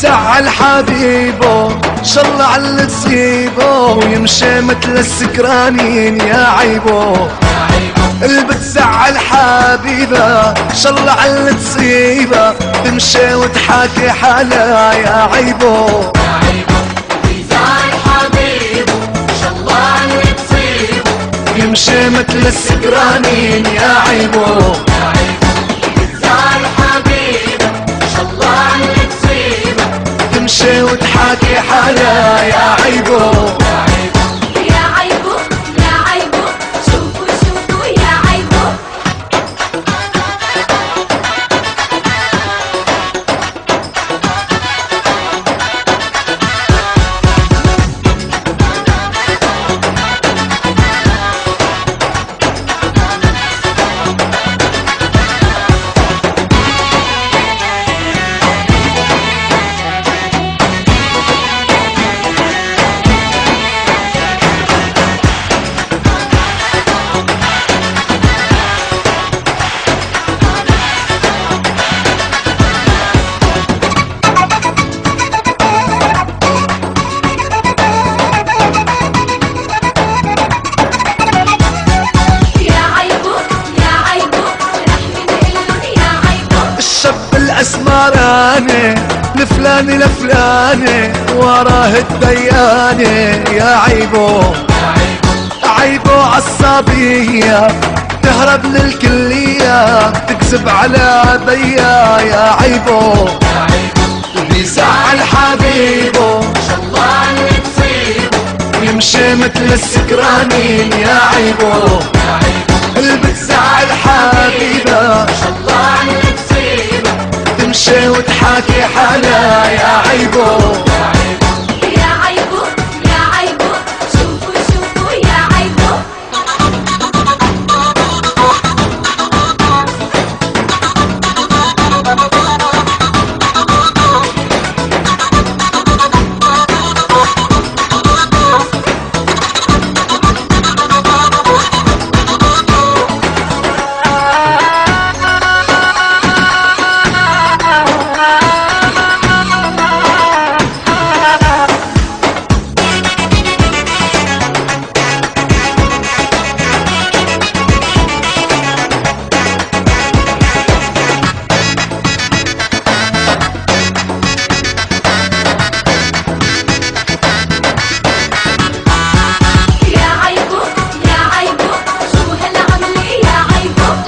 بتزعل حبيبه شالله عاللي تصيبه ويمشي مثل السكرانين يا عيبه. اللي بتزعل حبيبه شالله عاللي تصيبه تمشي وتحاكي حالها يا عيبه. بيزعل حبيبه شالله عاللي تصيبه يمشي مثل السكرانين يا عيبه. بيزعل حبيبه شالله عاللي تصيبه تمشي وتحاكي حالها يا عيبه. يا عيبه يا عيبه شوفوا شوفوا يا عيبه. الاسمراني لفلاني لفلاني وراه الدياني يا عيبو. عيبو عالصبية تهرب للكلية تكذب على بيا يا عيبو. بيزعل حبيبه شالله عاللي تصيبه ويمشي مثل السكرانين يا عيبو. اللي بتزعل حبيبه شالله عاللي تصيبه تمشي وتحاكي حالها يا عيبو. يا عيبه يا عيبه شوفوا شوفوا يا عيبه.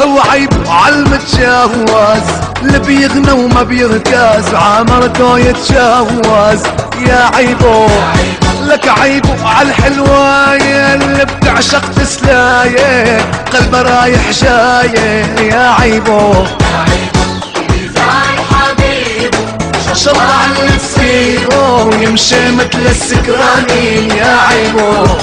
هو عيبه عالمتجوز اللي بيغنى وما بيركز عمرته يتجوز يا عيبه. لك عيبه عالحلواية اللي بتعشق تسلاية قلبه رايح جاية يا عيبه. بيزعل حبيبه شالله عاللي تصيبه ويمشي مثل السكرانين يا عيبه.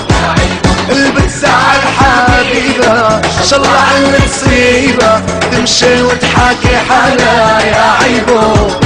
اللي بتزعل حبيبه شالله عاللي تصيبه تمشي وتحاكي حالها يا عيبه.